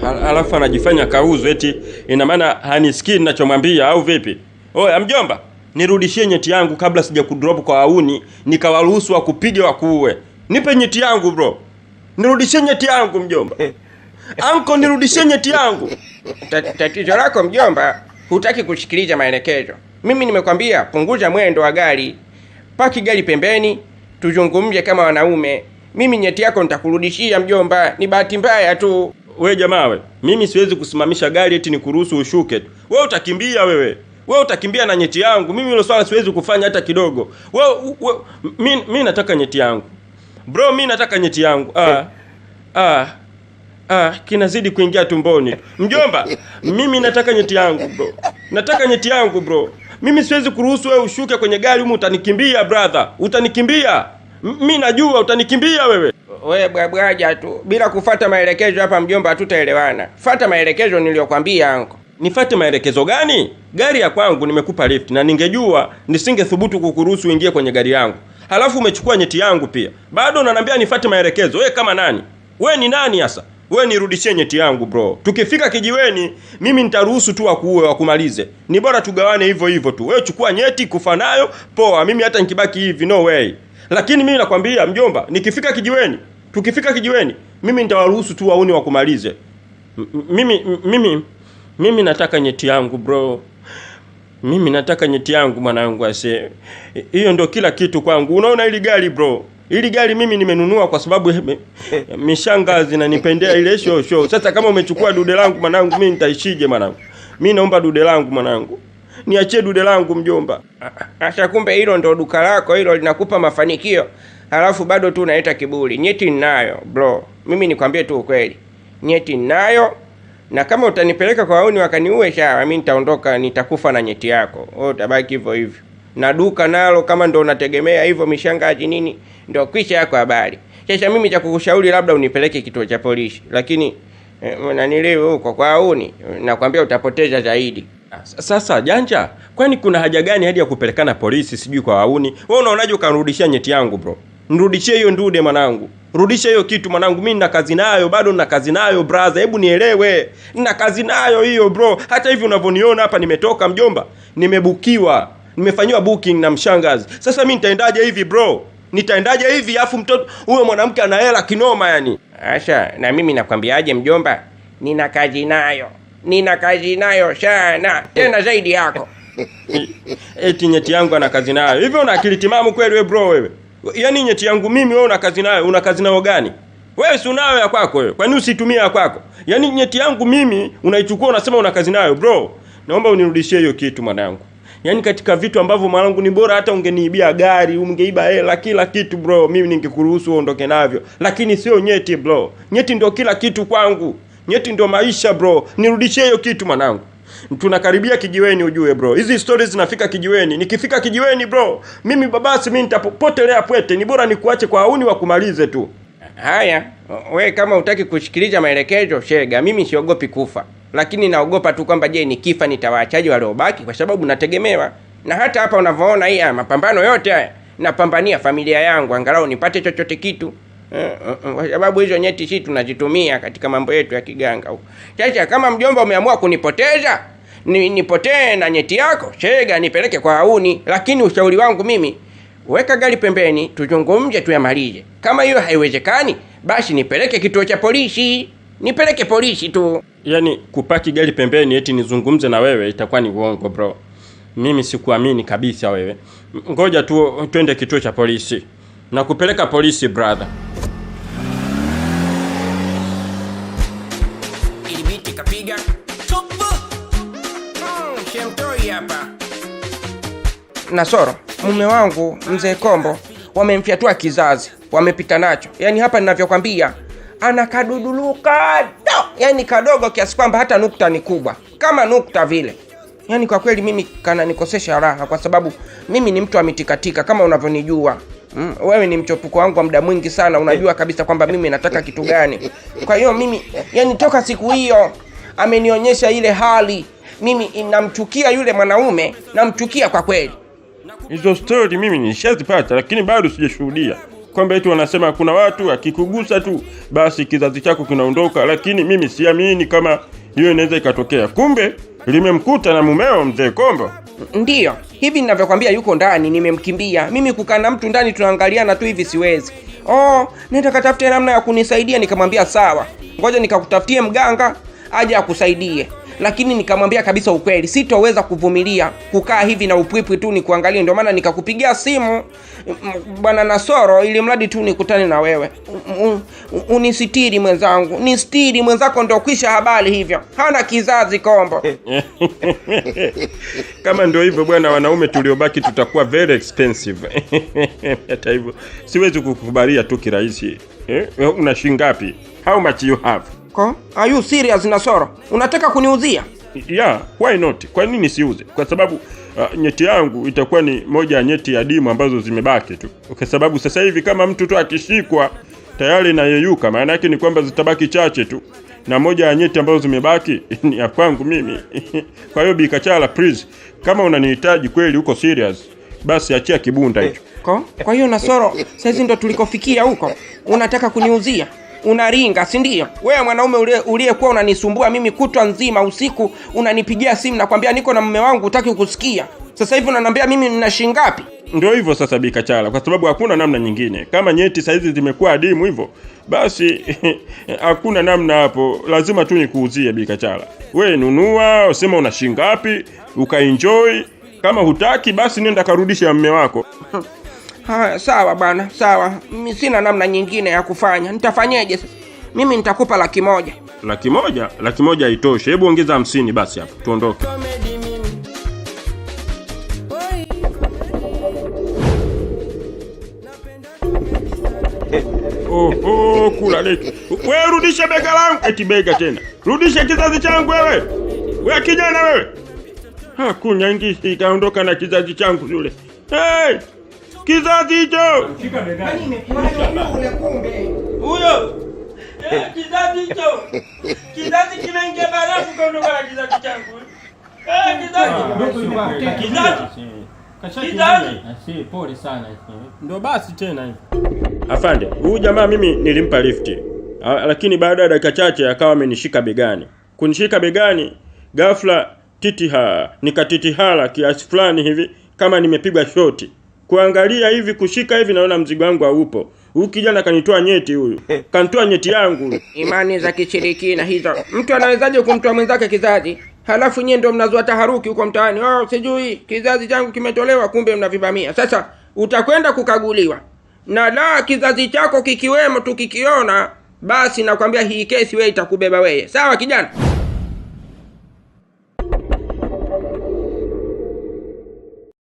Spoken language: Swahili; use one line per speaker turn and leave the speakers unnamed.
Alafu anajifanya kauzu eti ina maana hanisikii ninachomwambia au vipi? Oya mjomba, nirudishie nyeti yangu kabla sija kudrop kwa wauni nikawaruhusu wakupiga wakuue. Nipe nyeti yangu bro. Nirudishie nyeti yangu mjomba. Anko nirudishie nyeti yangu.
Tatizo lako mjomba, hutaki kusikiliza maelekezo. Mimi nimekwambia punguza mwendo wa gari. Paki gari pembeni, tuzungumze kama wanaume. Mimi nyeti yako nitakurudishia mjomba, ni bahati mbaya tu.
Wewe jamaa wewe, mimi siwezi kusimamisha gari eti nikuruhusu ushuke tu. Wewe utakimbia wewe. Wewe utakimbia na nyeti yangu. Mimi hilo swala siwezi kufanya hata kidogo. Wewe mimi nataka nyeti yangu. Bro, mimi nataka nyeti yangu. Kinazidi kuingia tumboni. Mjomba, mimi nataka nyeti yangu bro. Nataka nyeti yangu bro. Mimi siwezi kuruhusu wewe ushuke kwenye gari humu, utanikimbia brother. Utanikimbia. Mimi najua utanikimbia wewe.
Wewe bwabwaja tu. Bila kufuata maelekezo hapa mjomba hatutaelewana. Fuata maelekezo niliyokuambia anko.
Nifuate maelekezo gani? Gari ya kwangu nimekupa lift na ningejua nisingethubutu kukuruhusu uingie kwenye gari yangu. Halafu umechukua nyeti yangu pia. Bado unaniambia nifuate maelekezo. Wewe kama nani? Wewe ni nani hasa? Wewe nirudishie nyeti yangu bro. Tukifika kijiweni mimi nitaruhusu tu wakuue wakumalize. Ni bora tugawane hivyo hivyo tu. Wewe chukua nyeti kufa nayo, poa. Mimi hata nikibaki hivi no way. Lakini mimi nakwambia mjomba, tukifika kijiweni, mimi nitawaruhusu tu wauni wakumalize. Mimi nataka nyeti yangu bro. Mimi nataka nyeti yangu mwanangu ase. Hiyo ndio kila kitu kwangu. Unaona hili gari bro? Hili gari mimi nimenunua kwa sababu mishangazi na nipendea ile show. Sasa kama umechukua dude langu mwanangu, mimi nitaishije mwanangu? Mimi naomba dude langu mwanangu. Niachie dude langu mjomba.
Acha kumbe hilo ndo duka lako, hilo linakupa mafanikio. Halafu bado tu unaleta kiburi. Nyeti ninayo bro. Mimi nikwambie tu ukweli. Nyeti ninayo. Na kama utanipeleka kwa wauni wakaniue sawa, mimi nitaondoka, nitakufa na nyeti yako. Wewe utabaki hivyo hivyo. Na duka nalo kama ndo unategemea hivyo mishangaji nini, ndio kwisha yako habari. Sasa mimi cha kukushauri labda unipeleke kituo cha polisi. Lakini unanielewa huko kwa wauni, nakwambia utapoteza zaidi.
Sasa janja, kwani kuna haja gani hadi ya kupelekana polisi sijui kwa wauni? Wewe unaonaje ukanirudishia nyeti yangu bro? Nirudishie hiyo ndude mwanangu. Rudisha hiyo kitu mwanangu, mimi nina kazi nayo, bado nina kazi nayo brother. Hebu nielewe. Nina kazi nayo hiyo bro. Hata hivi unavyoniona hapa nimetoka mjomba, nimebukiwa. Nimefanywa booking na mshangazi. Sasa mimi nitaendaje hivi bro? Nitaendaje hivi afu mtoto huyo mwanamke ana hela kinoma yani?
Asha, na mimi nakwambiaje mjomba? Nina kazi nayo sana. Tena zaidi yako.
Eti nyeti yangu ana kazi nayo. Hivi una akili timamu kweli wewe bro wewe? Yaani nyeti yangu mimi wewe una kazi nayo. Una kazi nayo gani? Wewe si unayo ya kwako wewe. Kwa nini usitumie ya kwako? Yaani nyeti yangu mimi unaichukua unasema una kazi nayo bro. Naomba unirudishie hiyo kitu mwanangu. Yaani katika vitu ambavyo mwanangu ni bora hata ungeniibia gari, ungeiba hela, kila kitu bro, mimi ningekuruhusu uondoke navyo. Lakini sio nyeti bro. Nyeti ndio kila kitu kwangu. Nyeti ndio maisha bro. Nirudishie hiyo kitu mwanangu. Tunakaribia kijiweni ujue bro. Hizi stories zinafika kijiweni. Nikifika kijiweni bro, mimi babasi mimi nitapotelea pwete. Ni bora nikuache kwa hauni wakumalize tu.
Haya, we kama hutaki kusikiliza maelekezo shega, mimi siogopi kufa. Lakini naogopa tu kwamba je, nikifa nitawaachaje waliobaki kwa sababu nategemewa. Na hata hapa unavyoona hii mapambano yote haya, napambania familia yangu angalau nipate chochote kitu. Kwa sababu hizo nyeti sisi tunazitumia katika mambo yetu ya kiganga huko. Sasa kama mjomba umeamua kunipoteza, nipotee na nyeti yako, shega nipeleke kwa hauni. Lakini ushauri wangu mimi, weka gari pembeni, tuzungumze tuyamalize. Kama hiyo haiwezekani, basi nipeleke kituo cha polisi. Nipeleke polisi tu.
Yaani kupaki gari pembeni eti nizungumze na wewe itakuwa ni uongo bro. Mimi sikuamini kabisa wewe. Ngoja tu twende kituo cha polisi. Na kupeleka polisi brother.
Ilibiti kapiga. Chopa. Shemtoi hapa. Nasoro, mume wangu mzee Kombo wamemfyatua kizazi, wamepita nacho. Yaani hapa ninavyokwambia ana kaduduluka. Yaani kadogo kiasi kwamba hata nukta ni kubwa. Kama nukta vile. Yaani kwa kweli mimi kana nikosesha raha kwa sababu mimi ni mtu wa mitikatika kama unavyonijua. Wewe ni mchopuko wangu wa muda mwingi sana, unajua kabisa kwamba mimi nataka kitu gani. Kwa hiyo mimi yani toka siku hiyo amenionyesha ile hali, mimi namchukia yule mwanaume, namchukia kwa kweli.
Hizo story mimi nishazipata lakini bado sijashuhudia. kwamba eti wanasema kuna watu akikugusa tu basi kizazi chako kinaondoka, lakini mimi siamini kama hiyo inaweza ikatokea. Kumbe limemkuta na mumeo mzee Kombo.
Ndiyo, hivi ninavyokwambia yuko ndani, nimemkimbia. Mimi kukaa na mtu ndani tunaangaliana tu hivi siwezi. Nenda katafute namna ya kunisaidia. Nikamwambia sawa, ngoja nikakutafutie mganga aje akusaidie. Lakini nikamwambia kabisa ukweli, sitoweza kuvumilia kukaa hivi na upwipwi tu nikuangalie. Ndio maana nikakupigia simu bwana Nasoro, ili mradi tu nikutane na wewe. Unisitiri mwenzangu, nistiri mwenzako, ndio kwisha habari hivyo. Hana kizazi Kombo.
Kama ndio hivyo bwana, wanaume tuliobaki tutakuwa very expensive. Hata hivyo siwezi kukubalia tu kirahisi. Una shilingi ngapi? How much you have?
Are you serious Nasoro? Unataka kuniuzia?
Yeah, why not? Kwa nini siuze? Kwa sababu nyeti yangu itakuwa ni moja ya nyeti adimu ambazo zimebaki tu. Kwa sababu sasa hivi kama mtu tu akishikwa tayari na yeyuka, maana yake ni kwamba zitabaki chache tu. Na moja ya nyeti ambazo zimebaki ni ya kwangu mimi. Kwa hiyo Bi Kachala, please, kama unanihitaji kweli uko serious, basi achia kibunda hicho.
Kwa hiyo Nasoro, sasa ndo tulikofikia huko. Unataka kuniuzia? Unaringa, si ndio? Wewe mwanaume uliyekuwa unanisumbua mimi kutwa nzima, usiku unanipigia simu na kwambia niko na mume wangu, hutaki kusikia. Sasa hivi unaniambia mimi nina shilingi ngapi?
Ndio hivyo sasa Bi Kachala, kwa sababu hakuna namna nyingine. Kama nyeti saizi zimekuwa adimu hivyo, basi hakuna namna hapo, lazima tu nikuuzie Bi Kachala. Wewe nunua, usema una shilingi ngapi, ukaenjoy. Kama hutaki basi nenda karudisha mume wako.
Sawa bwana, sawa. Mimi sina namna nyingine ya kufanya. Nitafanyaje sasa? Mimi nitakupa 100,000.
100,000? 100,000 haitoshe. Hebu ongeza 50 basi hapo. Tuondoke. Kula leki. Wewe rudisha bega langu. Eti bega tena. Rudisha kizazi changu wewe. Wewe kijana wewe. Kunyangishi ikaondoka na kizazi changu yule. Hey! Kizazi hicho.
Shika begani. Yule kumbe.
Huyo. Kizazi hicho. Kizazi kimeingia barafu kaondoka na kizazi changu. Kizazi.
Pole sana.
Ndio basi tena hivi. Afande, huyu jamaa mimi nilimpa lifti. Lakini baada ya dakika chache akawa amenishika begani. Kunishika begani, ghafla nikatitihala kiasi fulani hivi kama nimepigwa shoti. Kuangalia hivi, kushika hivi, naona mzigo wangu haupo. Huyu kijana kanitoa nyeti huyu. Kanitoa nyeti yangu.
Imani za kichirikina hizo. Mtu anawezaje kumtoa mwenzake kizazi? Halafu nyie ndio mnazua taharuki huko mtaani. Sijui kizazi changu kimetolewa, kumbe mnavivamia. Sasa utakwenda kukaguliwa. Na kizazi chako kikiwemo tukikiona, basi nakwambia hii kesi wewe itakubeba wewe. Sawa kijana?